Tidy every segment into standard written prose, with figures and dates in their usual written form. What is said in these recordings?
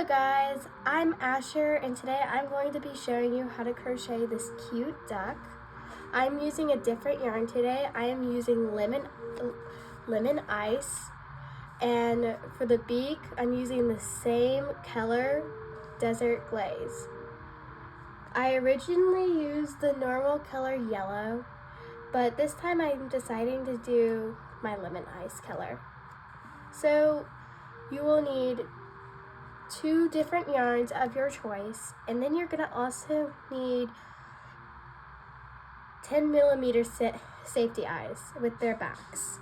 Hello guys, I'm Asher and today I'm going to be showing you how to crochet this cute duck. I'm using a different yarn today. I am using lemon ice, and for the beak I'm using the same color, Desert Glaze. I originally used the normal color yellow, but this time I'm deciding to do my lemon ice color. So you will need 2 different yarns of your choice, and then you're going to also need 10mm safety eyes with their backs.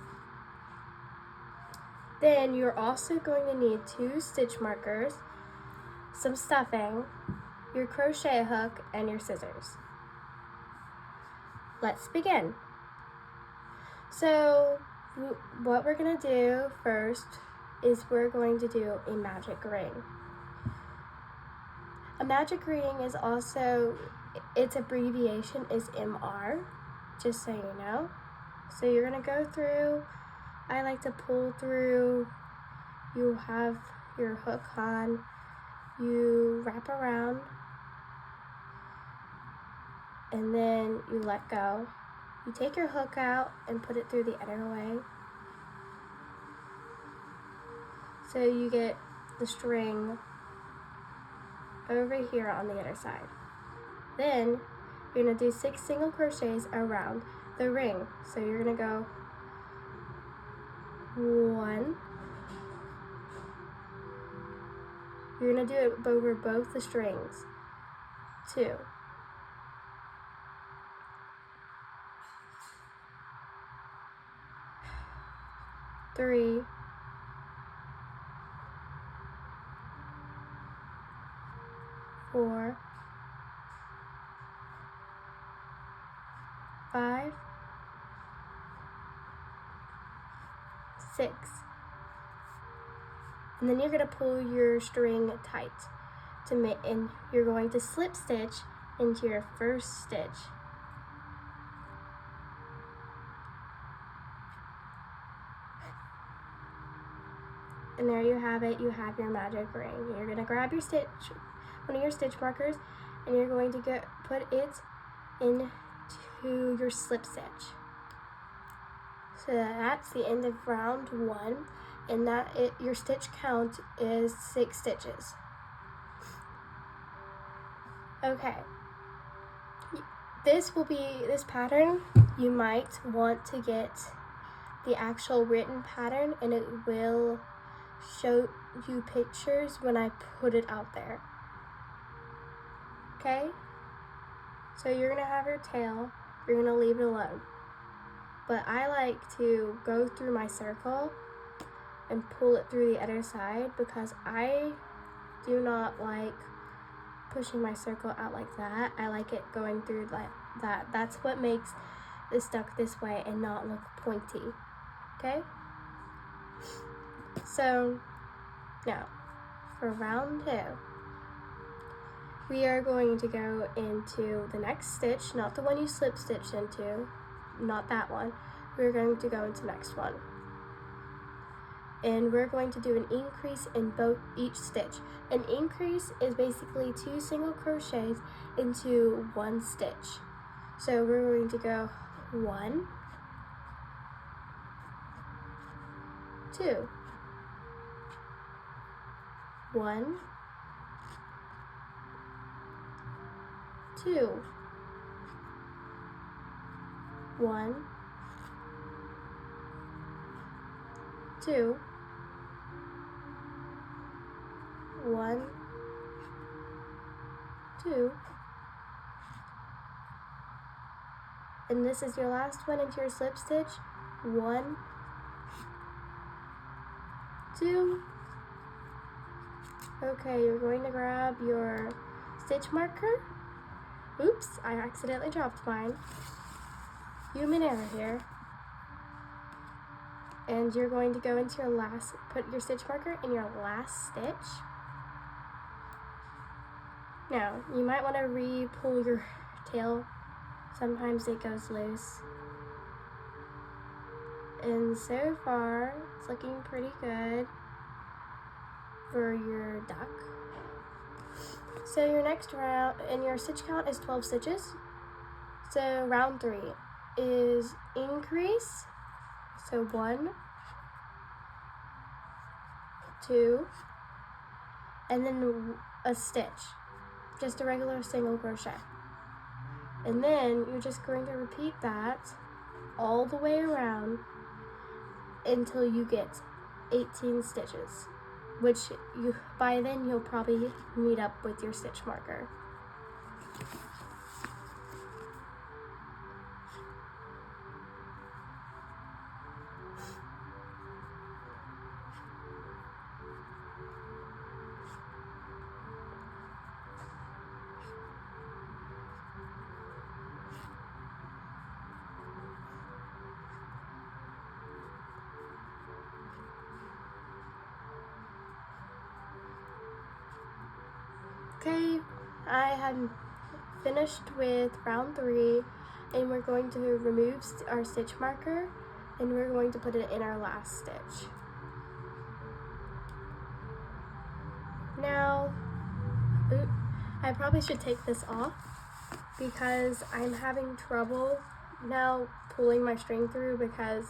Then you're also going to need 2 stitch markers, some stuffing, your crochet hook, and your scissors. Let's begin. So what we're going to do first is we're going to do a magic ring. A magic ring is also, its abbreviation is MR, just so you know. So you're going to go through, I like to pull through, you have your hook on, you wrap around, and then you let go. You take your hook out and put it through the other way. So you get the string over here on the other side. Then you're going to do 6 single crochets around the ring. So you're going to go 1. You're going to do it over both the strings. 2. 3. 4. 5. 6. And then you're going to pull your string tight and you're going to slip stitch into your first stitch. And there you have it, you have your magic ring. You're going to grab your one of your stitch markers, and you're going to put it into your slip stitch. So that's the end of round 1, and your stitch count is 6 stitches. Okay, this pattern, you might want to get the actual written pattern, and it will show you pictures when I put it out there. Okay, so you're gonna have your tail, you're gonna leave it alone. But I like to go through my circle and pull it through the other side because I do not like pushing my circle out like that. I like it going through like that. That's what makes this duck this way and not look pointy. Okay? So now for round 2, we are going to go into the next stitch, not the one you slip stitched into, not that one. We're going to go into the next one. And we're going to do an increase in each stitch. An increase is basically 2 single crochets into 1 stitch. So we're going to go 1, 2, 1, 2, 1, 2, 1, 2, and this is your last one into your slip stitch. 1, 2. Okay, you're going to grab your stitch marker. Oops, I accidentally dropped mine. Human error here. And you're going to go into put your stitch marker in your last stitch. Now, you might want to re-pull your tail. Sometimes it goes loose. And so far, it's looking pretty good for your duck. So your next round, and your stitch count is 12 stitches. So round 3 is increase. So 1, 2, and then a stitch, just a regular single crochet. And then you're just going to repeat that all the way around until you get 18 stitches, which by then you'll probably meet up with your stitch marker. Okay, I have finished with round 3, and we're going to remove our stitch marker, and we're going to put it in our last stitch. Now, I probably should take this off because I'm having trouble now pulling my string through because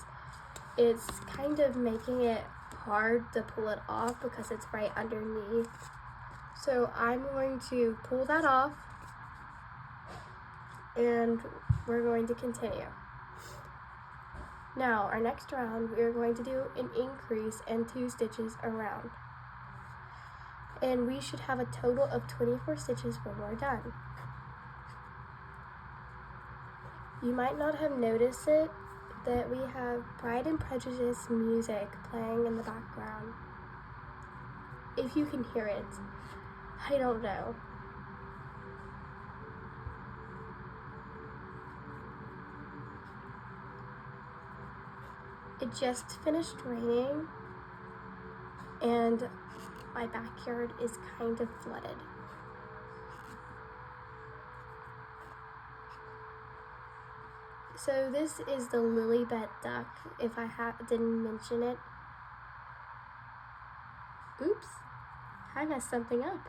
it's kind of making it hard to pull it off because it's right underneath. So I'm going to pull that off, and we're going to continue. Now, our next round, we are going to do an increase and 2 stitches around. And we should have a total of 24 stitches when we're done. You might not have noticed it, that we have Pride and Prejudice music playing in the background. If you can hear it, I don't know. It just finished raining, and my backyard is kind of flooded. So this is the Lilibet duck, if I didn't mention it. Oops, I messed something up.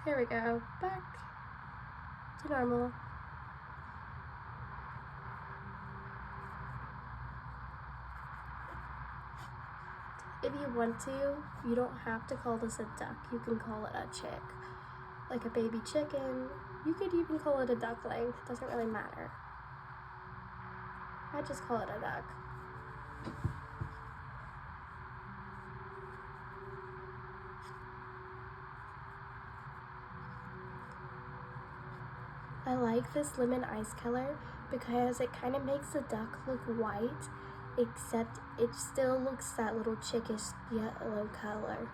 There we go, back to normal. If you want to, you don't have to call this a duck. You can call it a chick, like a baby chicken. You could even call it a duckling. It doesn't really matter. I just call it a duck. I like this lemon ice color because it kind of makes the duck look white, except it still looks that little chickish yellow color.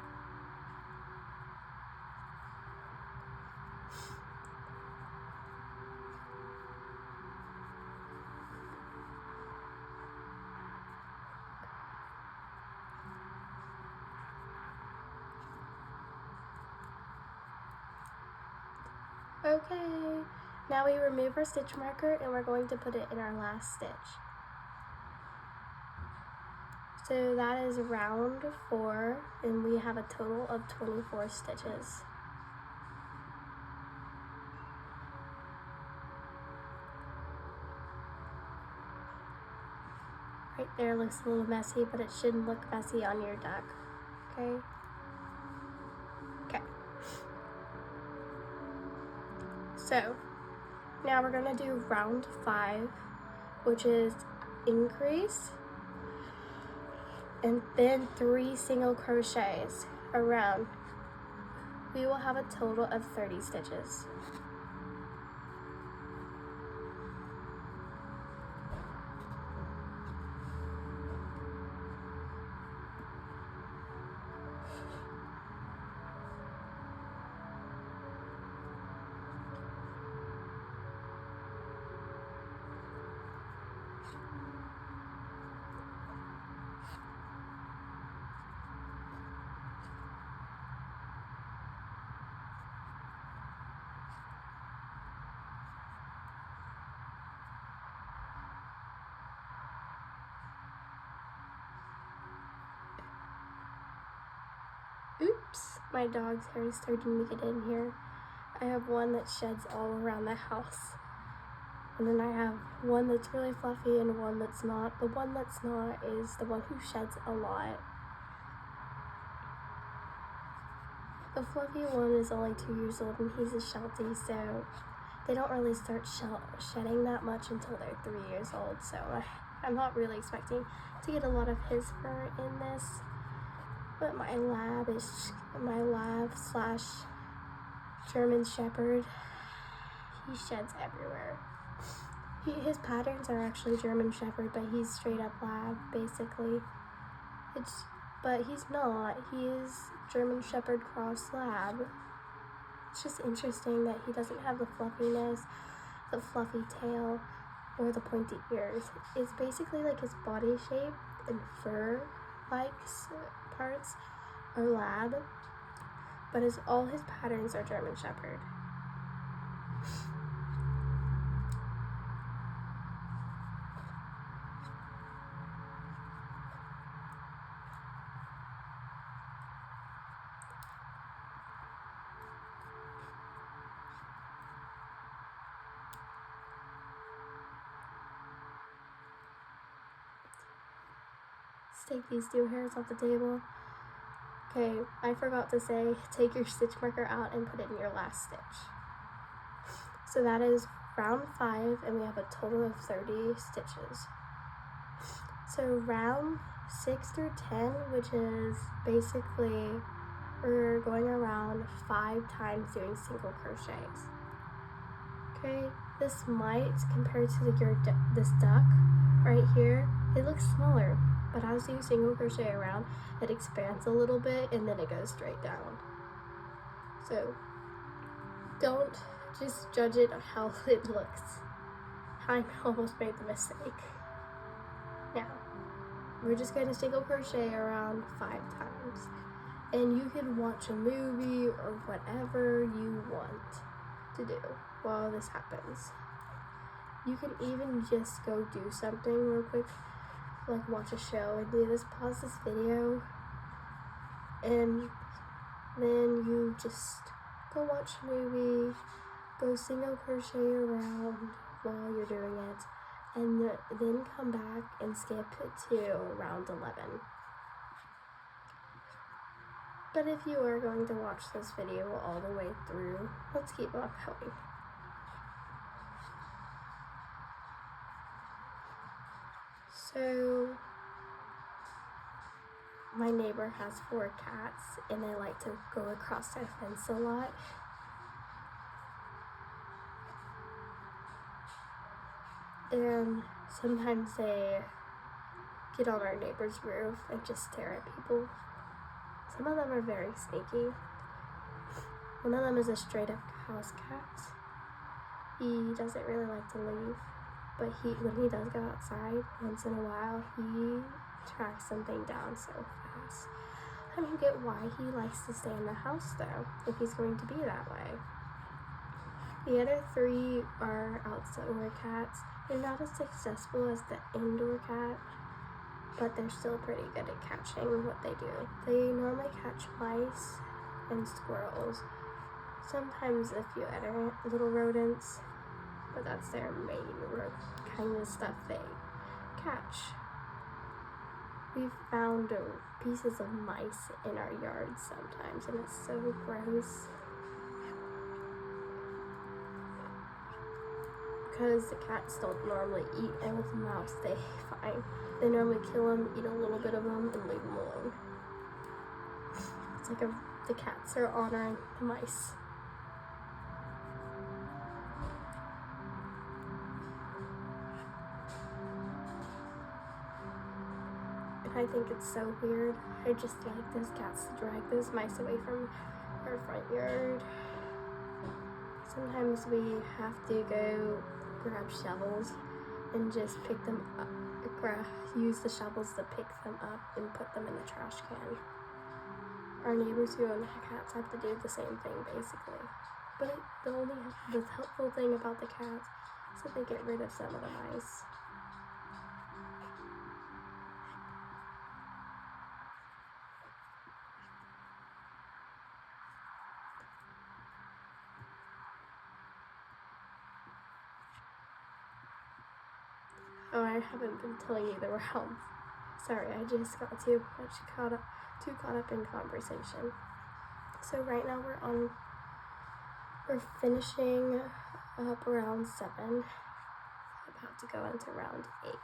Okay, now we remove our stitch marker and we're going to put it in our last stitch. So that is round 4, and we have a total of 24 stitches. Right there looks a little messy, but it shouldn't look messy on your duck, okay? Okay. So, now we're gonna do round 5, which is increase, and then 3 single crochets around. We will have a total of 30 stitches. My dog's hair is starting to get in here. I have one that sheds all around the house. And then I have one that's really fluffy and one that's not. The one that's not is the one who sheds a lot. The fluffy one is only 2 years old and he's a Sheltie, so they don't really start shedding that much until they're 3 years old. So I'm not really expecting to get a lot of his fur in this. But my lab slash German Shepherd, he sheds everywhere. His patterns are actually German Shepherd, but he's straight up lab, basically. But he's not. He is German Shepherd cross lab. It's just interesting that he doesn't have the fluffiness, the fluffy tail, or the pointy ears. It's basically like his body shape and fur-like parts are lab, but all his patterns are German Shepherd. Let's take these 2 hairs off the table. Okay, I forgot to say, take your stitch marker out and put it in your last stitch. So that is round 5, and we have a total of 30 stitches. So round 6 through 10, which is basically, we're going around 5 times doing single crochets. Okay, this might, compared to this duck right here, it looks smaller, but as you single crochet around, it expands a little bit and then it goes straight down. So don't just judge it on how it looks. I almost made the mistake. Now, we're just going to single crochet around 5 times. And you can watch a movie or whatever you want to do while this happens. You can even just go do something real quick, like watch a show and do this, pause this video, and then you just go watch a movie, go single crochet around while you're doing it, and then come back and skip to round 11. But if you are going to watch this video all the way through, let's keep on going. So, my neighbor has 4 cats and they like to go across their fence a lot. And sometimes they get on our neighbor's roof and just stare at people. Some of them are very sneaky. One of them is a straight up house cat. He doesn't really like to leave, but when he does go outside, once in a while, he tracks something down so fast. I don't get why he likes to stay in the house though, if he's going to be that way. The other 3 are outdoor cats. They're not as successful as the indoor cat, but they're still pretty good at catching what they do. They normally catch mice and squirrels, sometimes a few other little rodents, but that's their main kind of stuff they catch. We've found pieces of mice in our yard sometimes, and it's so gross. Because the cats don't normally eat, and with mouse they find. They normally kill them, eat a little bit of them, and leave them alone. It's like the cats are honoring the mice. And I think it's so weird. I just like those cats to drag those mice away from our front yard. Sometimes we have to go grab shovels and just pick them up. Use the shovels to pick them up and put them in the trash can. Our neighbors who own cats have to do the same thing basically. But the helpful thing about the cats is that they get rid of some of the mice. Oh, I haven't been telling you the rounds. Sorry, I just got too caught up in conversation. So right now we're finishing up round 7. About to go into round 8.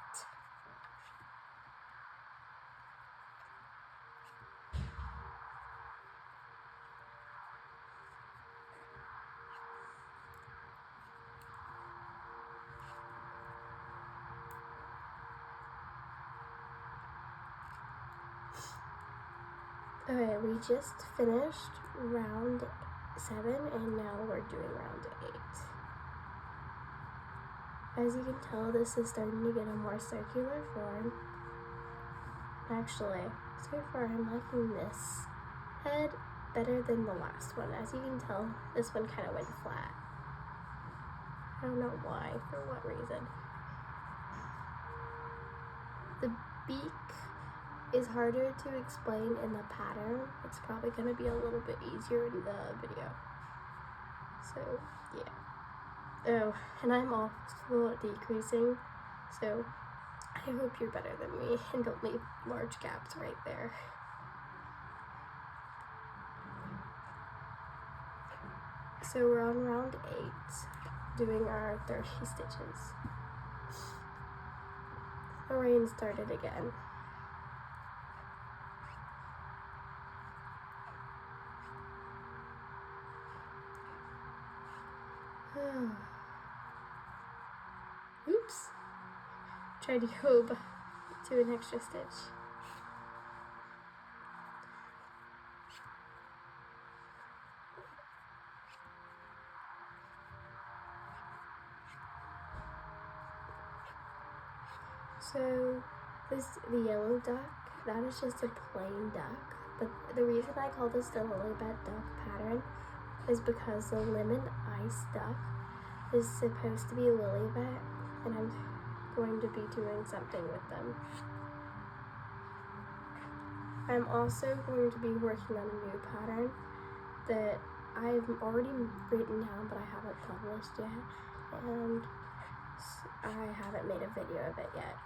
Okay, we just finished round 7 and now we're doing round 8. As you can tell, this is starting to get a more circular form. Actually, so far I'm liking this head better than the last one. As you can tell, this one kind of went flat. I don't know why, for what reason. The beak is harder to explain in the pattern. It's probably going to be a little bit easier in the video. So, yeah. Oh, and I'm also decreasing, so I hope you're better than me and don't leave large gaps right there. So we're on round 8, doing our 30 stitches. The rain started again. Oops. Tried to go to an extra stitch. So the yellow duck, that is just a plain duck. But the reason I call this the Lilibet-Part pattern is because the lemon ice duck is supposed to be Lilibet, and I'm going to be doing something with them. I'm also going to be working on a new pattern that I've already written down, but I haven't published yet, and I haven't made a video of it yet.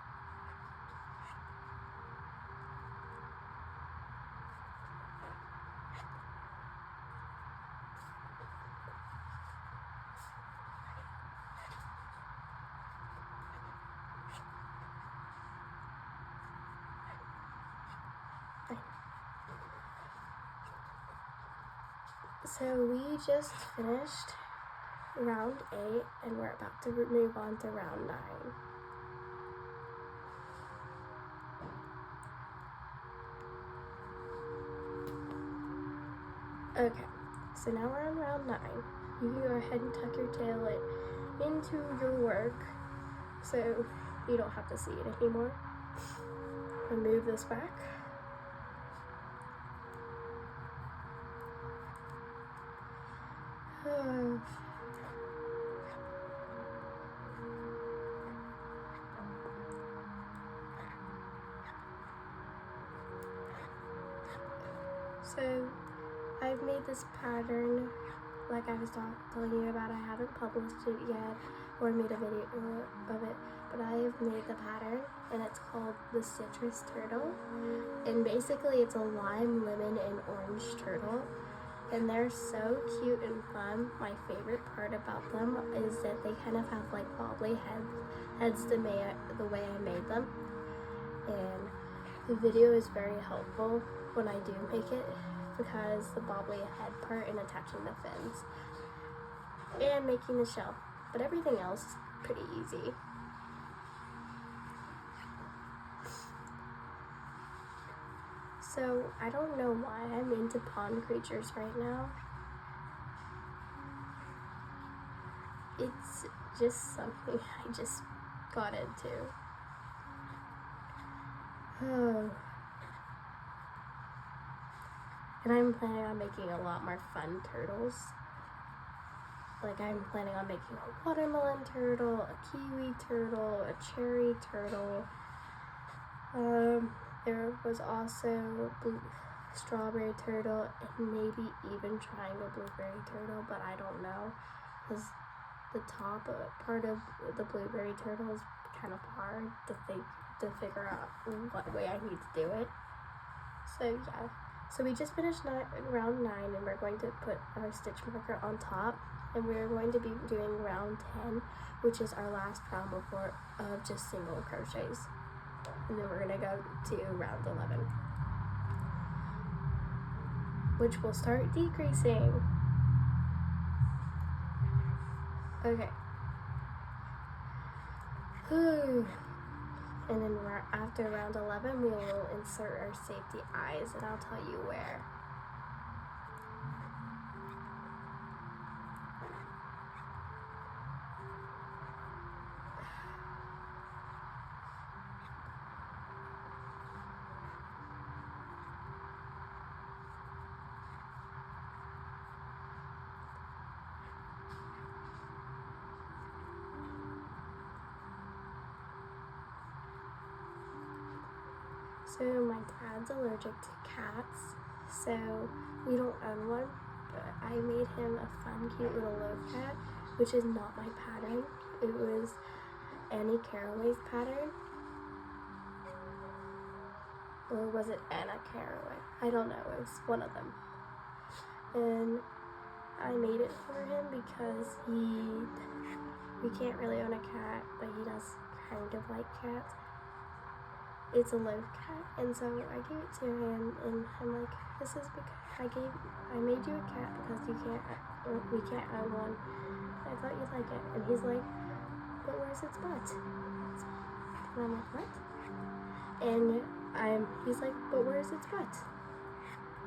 So we just finished round 8 and we're about to move on to round 9. Okay, so now we're on round 9. You can go ahead and tuck your tail into your work so you don't have to see it anymore. And move this back. So I've made this pattern, like I was telling you about. I haven't published it yet or made a video of it, but I have made the pattern, and it's called the Citrus Turtle. And basically it's a lime, lemon, and orange turtle. And they're so cute and fun. My favorite part about them is that they kind of have like bobbly heads the way I made them. And the video is very helpful when I do make it because the bobbly head part and attaching the fins and making the shell. But everything else is pretty easy. So I don't know why I'm into pond creatures right now. It's just something I just got into. And I'm planning on making a lot more fun turtles. Like I'm planning on making a watermelon turtle, a kiwi turtle, a cherry turtle. There was also strawberry turtle and maybe even trying a blueberry turtle, but I don't know because the top part of the blueberry turtle is kind of hard to figure out what way I need to do it. So yeah, so we just finished round 9, and we're going to put our stitch marker on top, and we're going to be doing round 10, which is our last round before of just single crochets, and then we're going to go to round 11, which will start decreasing. Okay. And then after round 11, we will insert our safety eyes, and I'll tell you where. So my dad's allergic to cats, so we don't own one, but I made him a fun, cute little loaf cat, which is not my pattern. It was Annie Caraway's pattern. Or was it Anna Caraway? I don't know, it was one of them. And I made it for him because we can't really own a cat, but he does kind of like cats. It's a loaf cat, and so I gave it to him, and I'm like, this is because I made you a cat because we can't own one. I thought you'd like it. And he's like, but where's its butt? And I'm like, what? And he's like, but where's its butt?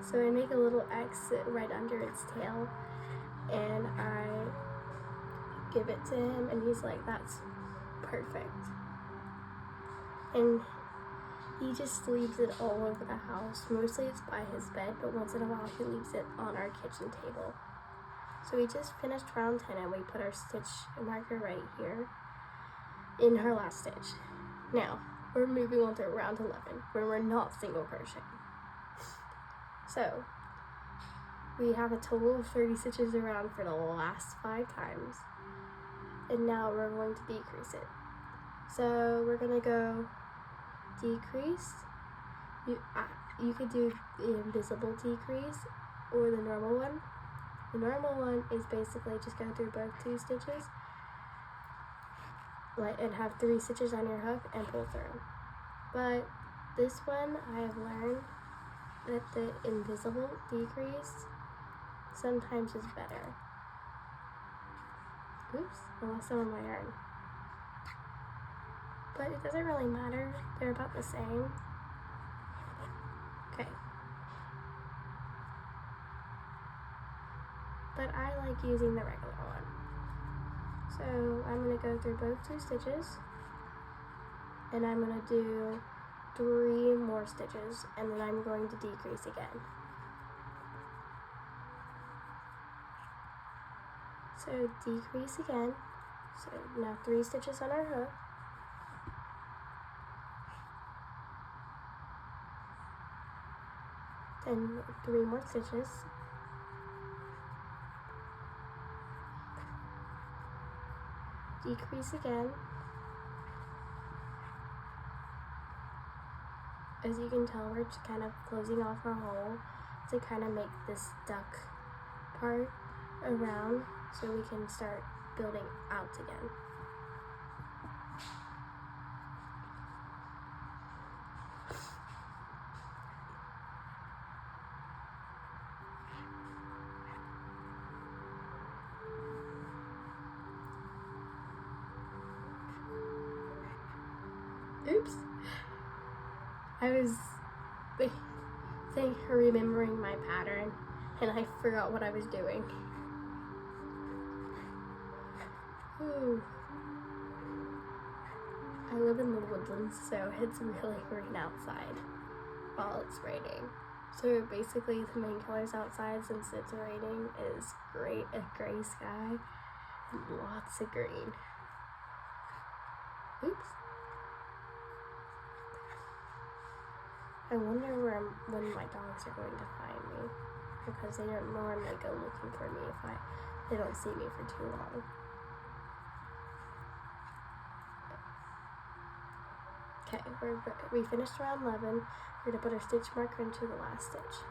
So I make a little X right under its tail, and I give it to him, and he's like, that's perfect. And he just leaves it all over the house. Mostly it's by his bed, but once in a while he leaves it on our kitchen table. So we just finished round 10, and we put our stitch marker right here in her last stitch. Now, we're moving on to round 11, where we're not single crocheting. So, we have a total of 30 stitches around for the last 5 times. And now we're going to decrease it. So, we're going to go decrease. You could do the invisible decrease or the normal one. The normal one is basically just go through both 2 stitches and have 3 stitches on your hook and pull through. But this one, I have learned that the invisible decrease sometimes is better. Oops, I lost some of my yarn. But it doesn't really matter, they're about the same. Okay. But I like using the regular one. So I'm going to go through both 2 stitches, and I'm going to do 3 more stitches, and then I'm going to decrease again. So decrease again. So now 3 stitches on our hook. Then 3 more stitches. Decrease again. As you can tell, we're just kind of closing off our hole to kind of make this duck part around so we can start building out again. Oops. I was remembering my pattern, and I forgot what I was doing. Ooh. I live in the woodlands, so it's really green outside while it's raining. So basically the main colors outside, since it's raining, is a gray sky and lots of green. Oops. I wonder when my dogs are going to find me, because they don't normally go looking for me if they don't see me for too long. we finished round 11. We're gonna put our stitch marker into the last stitch.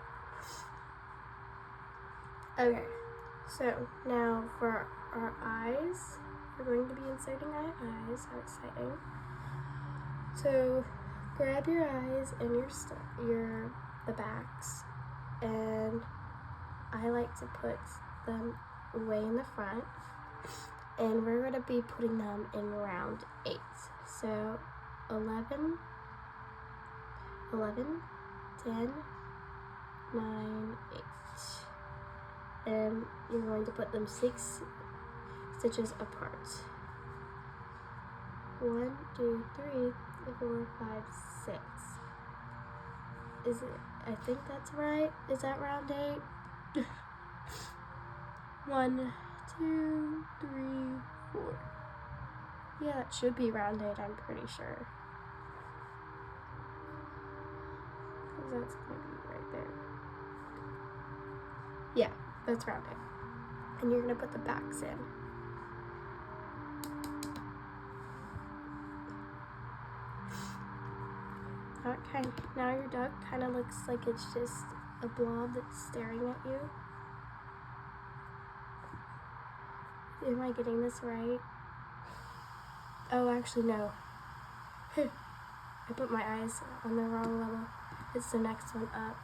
Okay, so now for our eyes, we're going to be inserting our eyes. How exciting! So grab your eyes and the backs, and I like to put them way in the front, and we're going to be putting them in round 8. So 11, 10, 9, 8. And you're going to put them 6 stitches apart. 1, 2, 3, 4, 5, 6. Is it? I think that's right. Is that round 8? 1, 2, 3, 4. Yeah, that should be round 8, I'm pretty sure. Because that's going to be right there. Yeah, that's round 8. And you're going to put the backs in. Okay, now your duck kind of looks like it's just a blob that's staring at you. Am I getting this right? Oh, actually, no. I put my eyes on the wrong level. It's the next one up.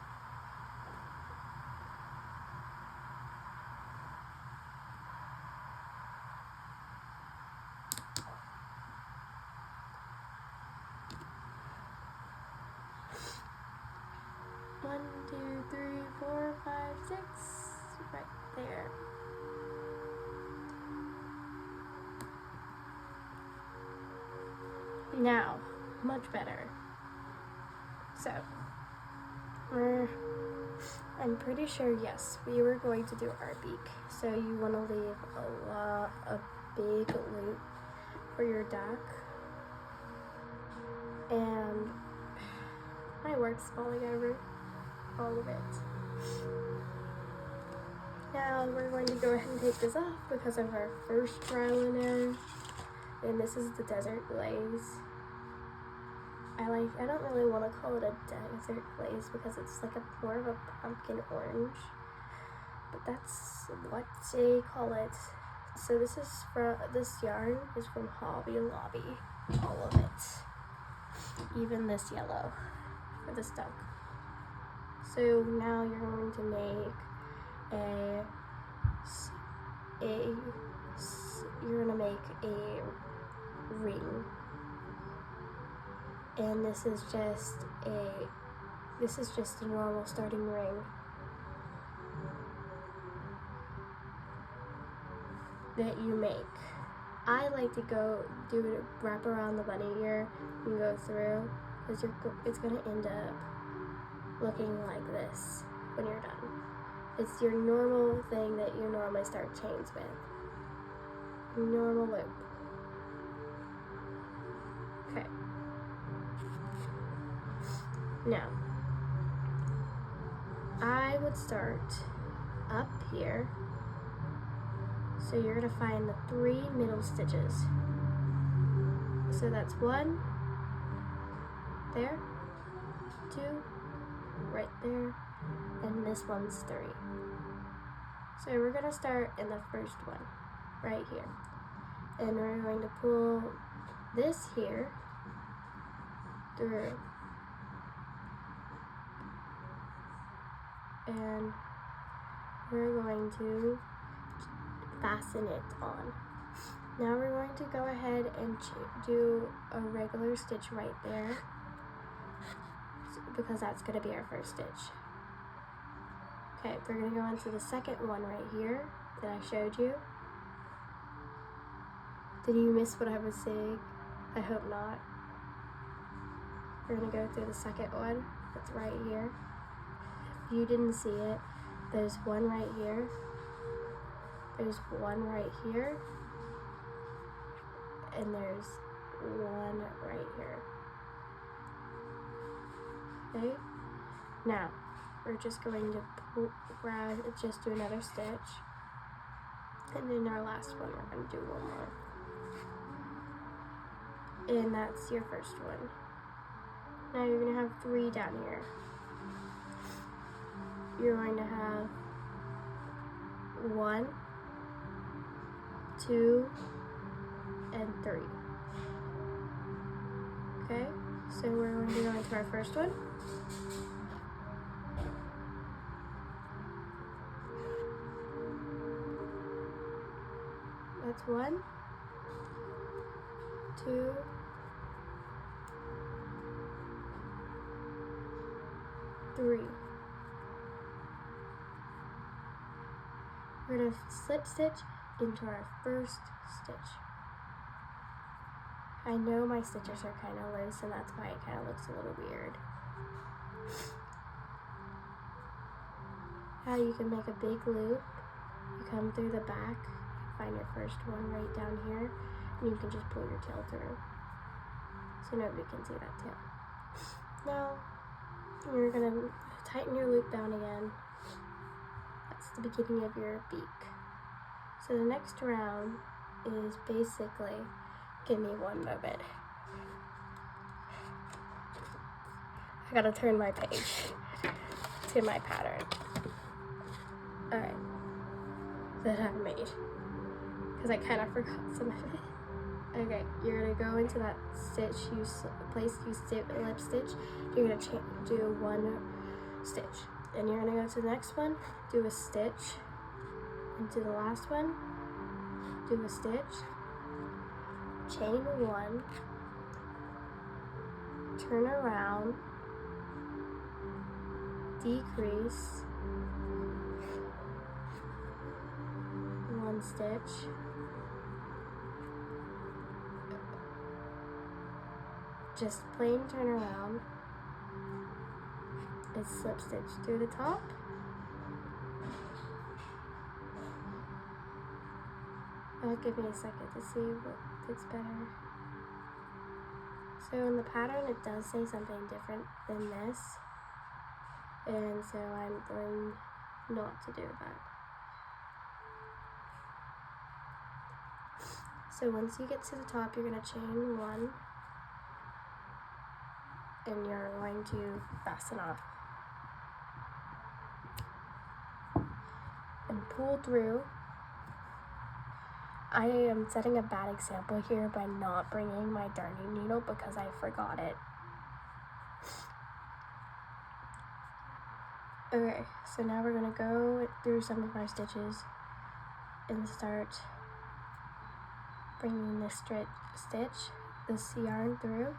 One, 2, 3, 4, 5, 6, right there. Now, much better. So, I'm pretty sure, yes, we were going to do our beak. So you want to leave a big loop for your duck. And my work's falling over, all of it. Now we're going to go ahead and take this off because of our first trial and error. And this is the Desert Glaze. I don't really want to call it a Desert Glaze because it's like more of a pumpkin orange. But that's what they call it. So this yarn is from Hobby Lobby. All of it. Even this yellow for this duck. So now you're going to make you're gonna make a ring, and this is just a normal starting ring that you make. I like to wrap around the bunny ear and go through, because it's gonna end up looking like this when you're done. It's your normal thing that you normally start chains with. Normal loop. Okay. Now, I would start up here. So you're gonna find the 3 middle stitches. So that's 1 there, 2 right there, and this one's 3. So we're gonna start in the first one, right here. And we're going to pull this here through. And we're going to fasten it on. Now we're going to go ahead and do a regular stitch right there, because that's going to be our first stitch. Okay, we're going to go into the second one right here that I showed you. Did you miss what I was saying? I hope not. We're going to go through the second one that's right here. If you didn't see it, there's one right here. There's one right here. And there's one right here. Okay? Now, we're just going to just do another stitch. And then our last one, we're going to do one more. And that's your first one. Now you're going to have 3 down here. You're going to have 1, 2, and 3. Okay, so we're going to go into our first one. That's 1, 2, 3. We're going to slip stitch into our first stitch. I know my stitches are kind of loose, and that's why it kind of looks a little weird. Now you can make a big loop. You come through the back, find your first one right down here, and you can just pull your tail through. So nobody can see that tail. Now, you're going to tighten your loop down again. That's the beginning of your beak. So the next round is basically, give me one moment. I gotta turn my page to my pattern. Alright, that I made, because I kind of forgot some of it. Okay, you're gonna go into that stitch you placed, lip stitch. You're gonna do 1 stitch, and you're gonna go to the next one, do a stitch, into the last one, do a stitch, chain 1, turn around, decrease, 1 stitch, just plain turn around, and slip stitch through the top. Give me a second to see what fits better. So in the pattern it does say something different than this, and so I'm going not to do that. So once you get to the top, you're going to chain 1, and you're going to fasten off and pull through. I am setting a bad example here by not bringing my darning needle because I forgot it. Okay, so now we're going to go through some of our stitches and start bringing this this yarn through.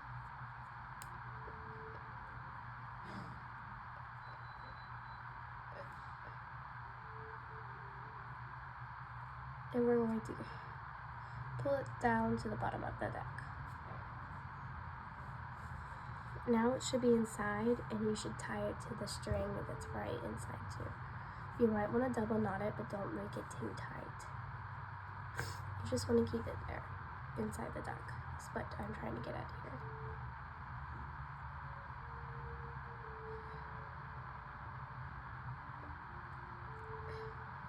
And we're going to pull it down to the bottom of the deck. Now it should be inside, and you should tie it to the string that's right inside too. You might want to double knot it, but don't make it too tight. You just want to keep it there, inside the duck. That's what I'm trying to get at here.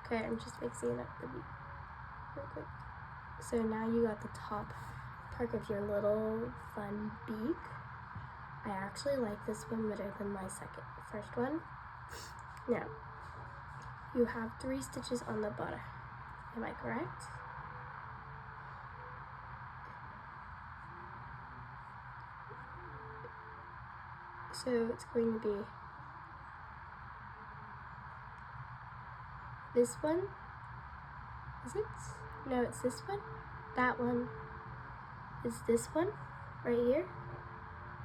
Okay, I'm just mixing up the beak real quick. So now you got the top part of your little fun beak. I actually like this one better than my first one. Now, you have 3 stitches on the bottom. Am I correct? So it's going to be this one. Is it? No, it's this one. That one is this one right here.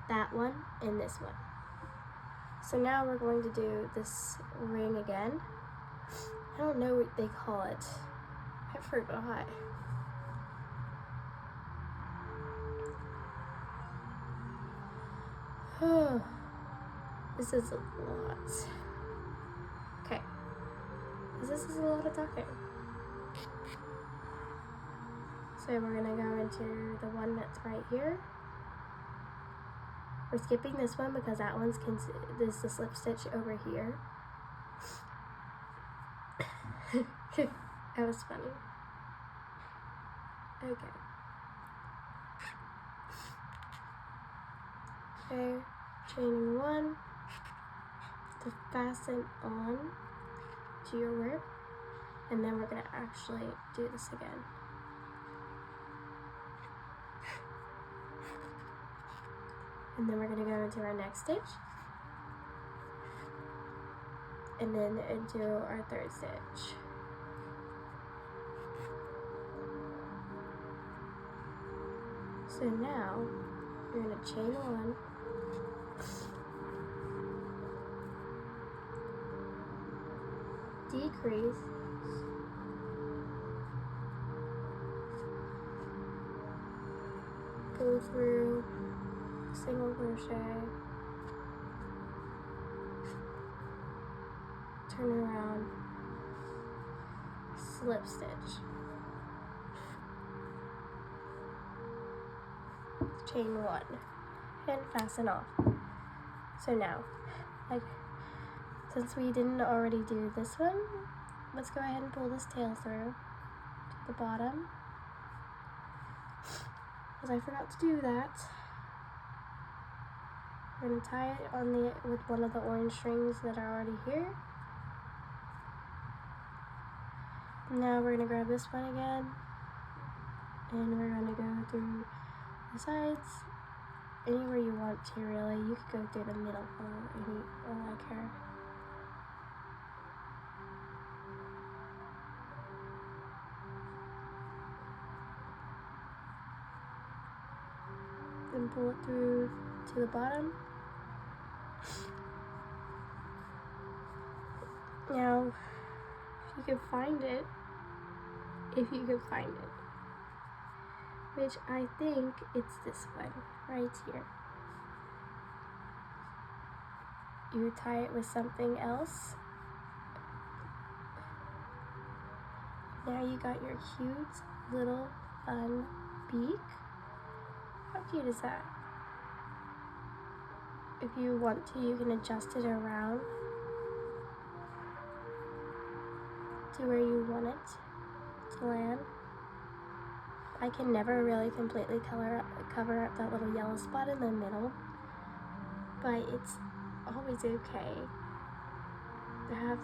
That one and this one. So now we're going to do this ring again. I don't know what they call it. I forgot. This is a lot. Okay. This is a lot of talking. So we're gonna go into the one that's right here. We're skipping this one because that one's this is the slip stitch over here. That was funny. Okay. Okay. chaining 1 to fasten on to your work, and then we're going to actually do this again. And then we're going to go into our next stitch, and then into our 3rd stitch. So now you're going to chain 1, decrease, pull through, single crochet, turn around, slip stitch, chain 1, and fasten off. So now, since we didn't already do this one, let's go ahead and pull this tail through to the bottom, because I forgot to do that. We're going to tie it on with one of the orange strings that are already here. Now we're going to grab this one again, and we're going to go through the sides, anywhere you want to really. You could go through the middle or like her. Then pull it through to the bottom. Now, if you can find it, which I think it's this one right here. You tie it with something else. Now you got your cute little fun beak. How cute is that? If you want to, you can adjust it around to where you want it to land. I can never really completely cover up that little yellow spot in the middle, but it's always okay to have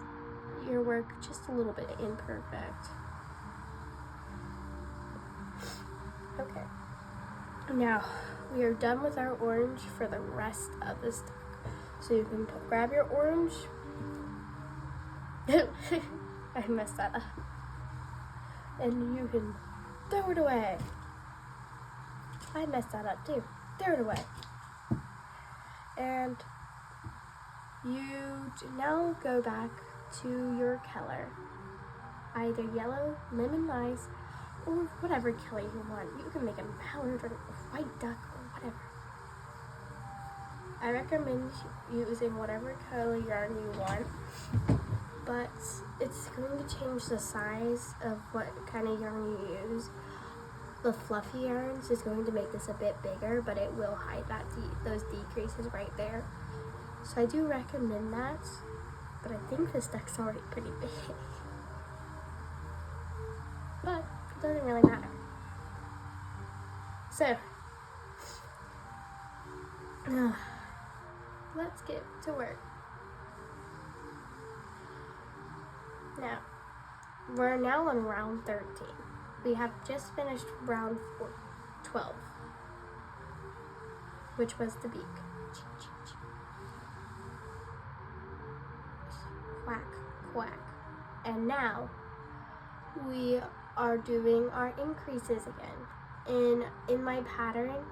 your work just a little bit imperfect. Okay, now we are done with our orange for the rest of this duck. So you can grab your orange. I messed that up. And you can throw it away. I messed that up too. Throw it away. And you now go back to your color. Either yellow, lemon ice, or whatever color you want. You can make a mallard or a white duck or whatever. I recommend using whatever color yarn you want, but it's going to change the size of what kind of yarn you use. The fluffy yarns is going to make this a bit bigger, but it will hide those decreases right there. So I do recommend that, but I think this duck's already pretty big. But it doesn't really matter. So, let's get to work. Now, we're now on round 13. We have just finished round 12, which was the beak. Quack, quack. And now, we are doing our increases again. In my pattern,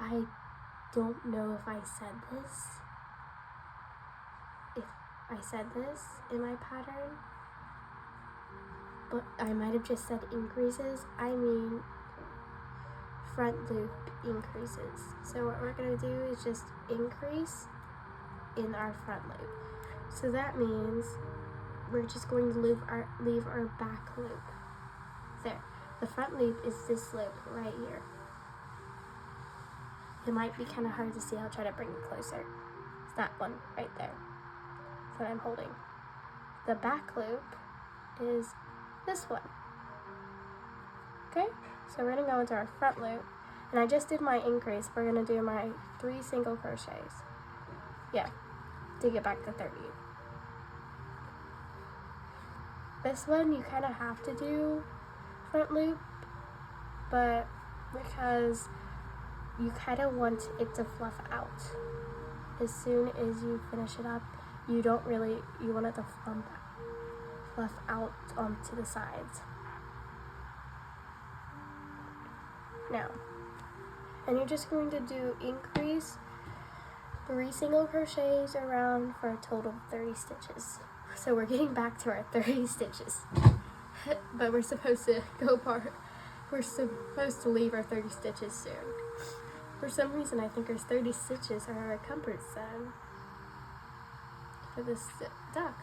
I don't know if I said this. If I said this in my pattern, but I might have just said increases. I mean front loop increases. So what we're gonna do is just increase in our front loop. So that means we're just going to leave our back loop. There. The front loop is this loop right here. It might be kind of hard to see. I'll try to bring it closer. It's that one right there that I'm holding. The back loop is this one. Okay? So we're going to go into our front loop. And I just did my increase. We're gonna do my 3 single crochets. Yeah, to get back to 30. This one you kind of have to do front loop, but because you kind of want it to fluff out. As soon as you finish it up, you want it to fluff out onto the sides. Now, and you're just going to do increase 3 single crochets around for a total of 30 stitches. So we're getting back to our 30 stitches, but we're supposed to we're supposed to leave our 30 stitches soon. For some reason, I think our 30 stitches are our comfort zone for this duck.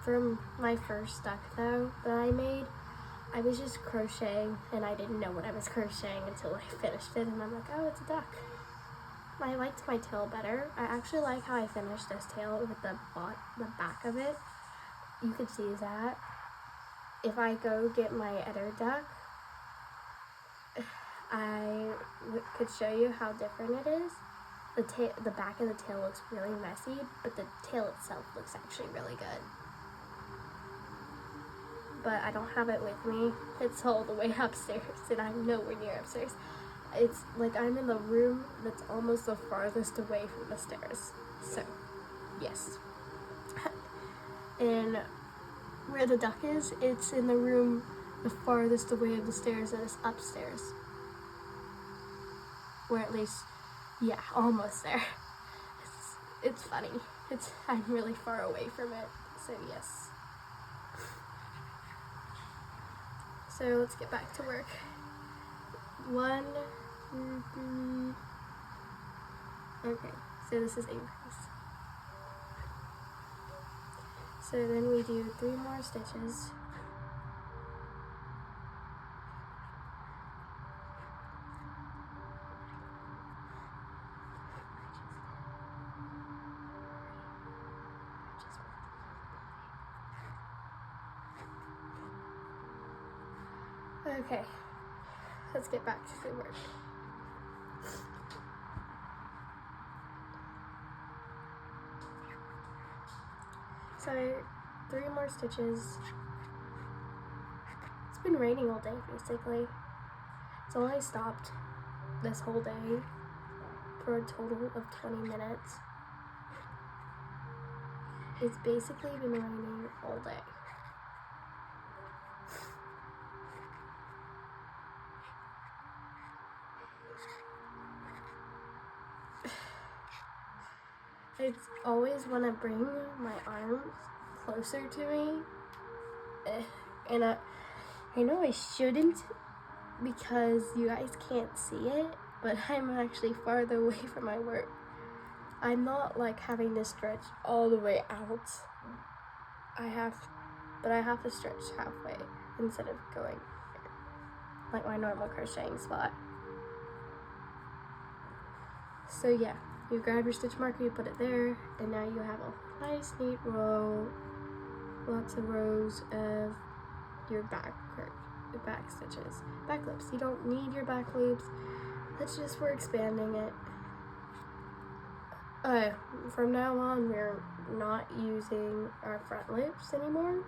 From my first duck though that I made, I was just crocheting and I didn't know what I was crocheting until I finished it, and I'm like, oh, it's a duck. I liked my tail better. I actually like how I finished this tail with the back of it. You could see that. If I go get my other duck, I could show you how different it is. The back of the tail looks really messy, but the tail itself looks actually really good. But I don't have it with me. It's all the way upstairs, and I'm nowhere near upstairs. It's like I'm in the room that's almost the farthest away from the stairs. So, yes. And where the duck is, it's in the room the farthest away of the stairs, and it's upstairs. Or at least, yeah, almost there. It's funny. I'm really far away from it, so yes. So let's get back to work. 1, 2, 3. Okay, so this is increase. So then we do 3 more stitches. Okay, let's get back to the work. So 3 more stitches. It's been raining all day basically. It's only stopped this whole day for a total of 20 minutes. It's basically been raining all day. I always want to bring my arms closer to me, and I know I shouldn't because you guys can't see it, but I'm actually farther away from my work. I'm not like having to stretch all the way out. I have to stretch halfway instead of going like my normal crocheting spot. So yeah. You grab your stitch marker, you put it there, and now you have a nice neat row, lots of rows of your back stitches. Back loops. You don't need your back loops. That's just for expanding it. From now on, we're not using our front loops anymore.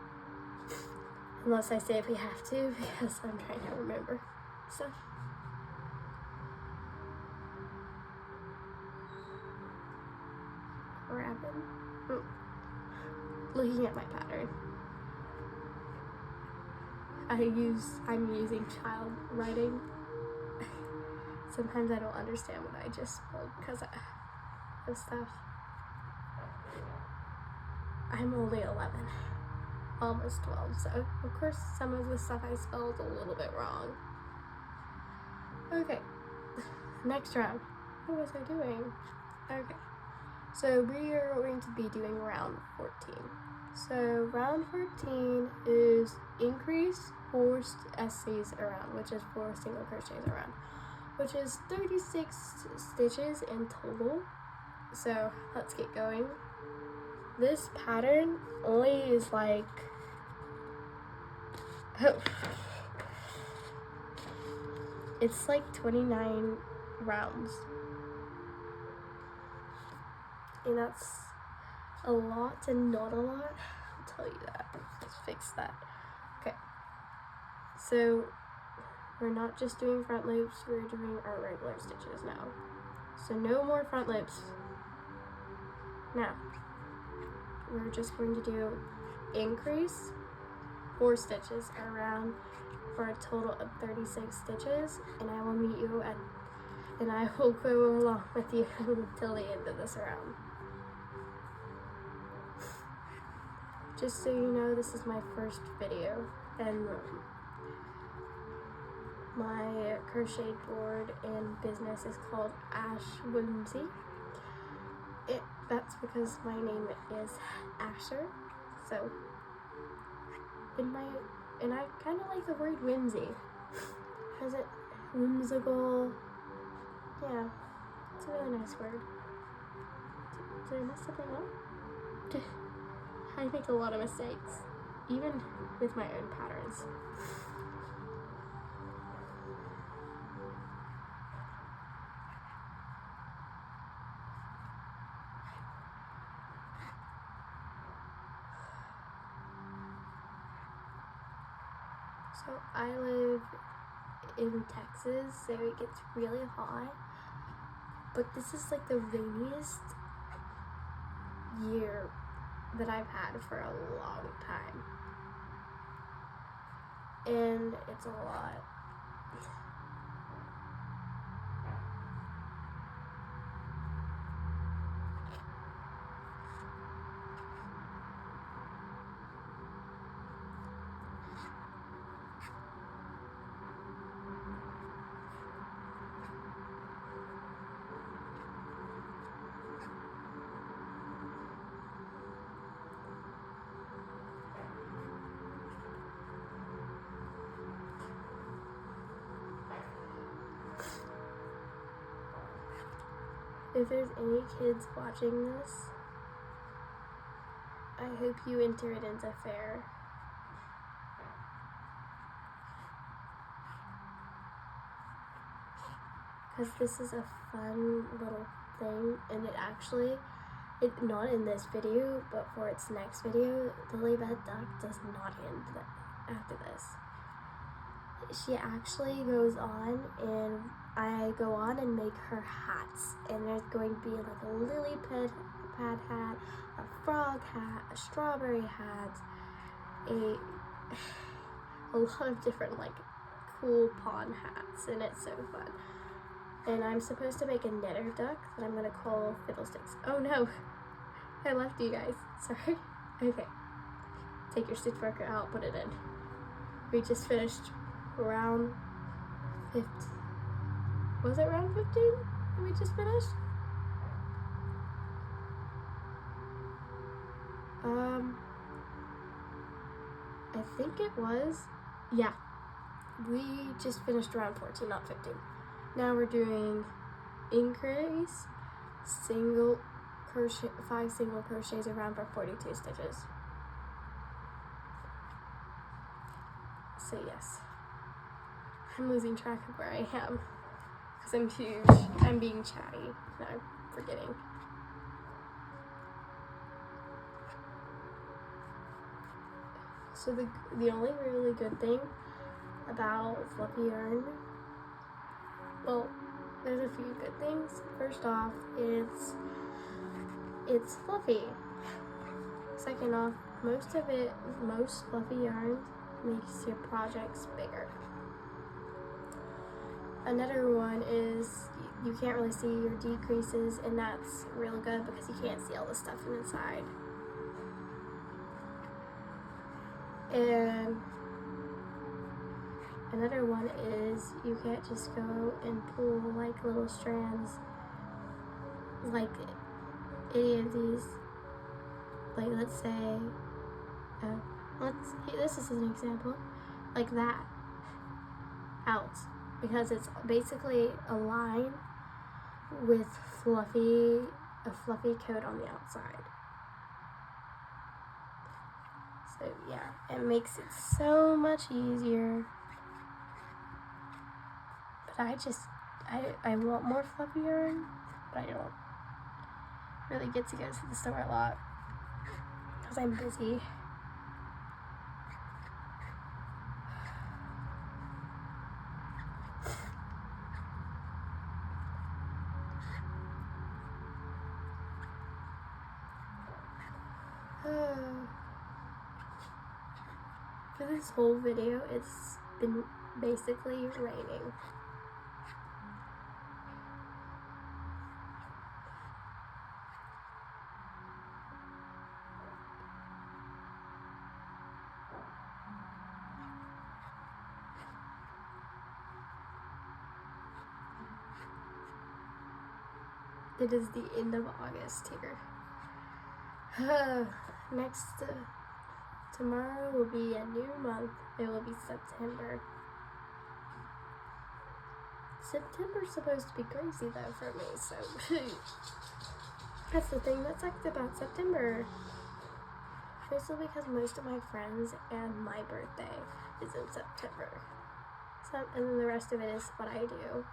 Unless I say if we have to, because I'm trying to remember stuff. Looking at my pattern, I'm using child writing. Sometimes I don't understand what I just spelled because of stuff. I'm only 11, almost 12, so of course some of the stuff I spelled a little bit wrong. Okay, next round. What was I doing? Okay. So we are going to be doing round 14. So round 14 is increase 4 SCs around, which is 4 single crochets around, which is 36 stitches in total. So let's get going. This pattern only is like, It's like 29 rounds. And that's a lot and not a lot. I'll tell you that. Let's fix that. Okay. So we're not just doing front loops, we're doing our regular stitches now. So no more front loops. Now, we're just going to do increase 4 stitches around for a total of 36 stitches, and I will meet you at, and I will go along with you until the end of this round. Just so you know, this is my first video, and my crochet board and business is called Ash Whimsy. That's because my name is Asher. So, and I kind of like the word whimsy. Is it whimsical? Yeah, it's a really nice word. Did I mess something up? I make a lot of mistakes, even with my own patterns. So I live in Texas, so it gets really hot, but this is like the rainiest year that I've had for a long time, and it's a lot. If there's any kids watching this, I hope you enter it into fair. Because this is a fun little thing, and not in this video, but for its next video, the Lilibet-Part does not end after this. She actually goes on, and I go on and make her hats, and there's going to be like a Lilibet-Part hat, a frog hat, a strawberry hat, a lot of different like cool pawn hats, and it's so fun. And I'm supposed to make a knitter duck that I'm gonna call Fiddlesticks. Oh no, I left you guys, sorry. Okay, take your stitch marker out, put it in. We just finished round 15. Was it round 15 that we just finished? I think it was. Yeah, we just finished round 14, not 15. Now we're doing increase, single crochet, 5 single crochets around for 42 stitches. So yes, I'm losing track of where I am because I'm huge. I'm being chatty and I'm forgetting. So the only really good thing about fluffy yarn, well, there's a few good things. First off, it's fluffy. Second off, most fluffy yarn makes your projects bigger. Another one is you can't really see your decreases, and that's real good because you can't see all the stuff inside. And another one is you can't just go and pull like little strands like any of these, like let's say this is an example, like that out, because it's basically a line with a fluffy coat on the outside. So yeah, it makes it so much easier. But I want more fluffy yarn, but I don't really get to go to the store a lot because I'm busy. For this whole video, it's been basically raining. It is the end of August here. Tomorrow will be a new month. It will be September. September's supposed to be crazy though for me, so that's the thing that sucks about September. Mostly because most of my friends and my birthday is in September. So, and then the rest of it is what I do.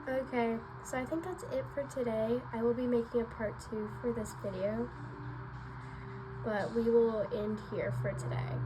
Okay, so I think that's it for today. I will be making a part 2 for this video, but we will end here for today.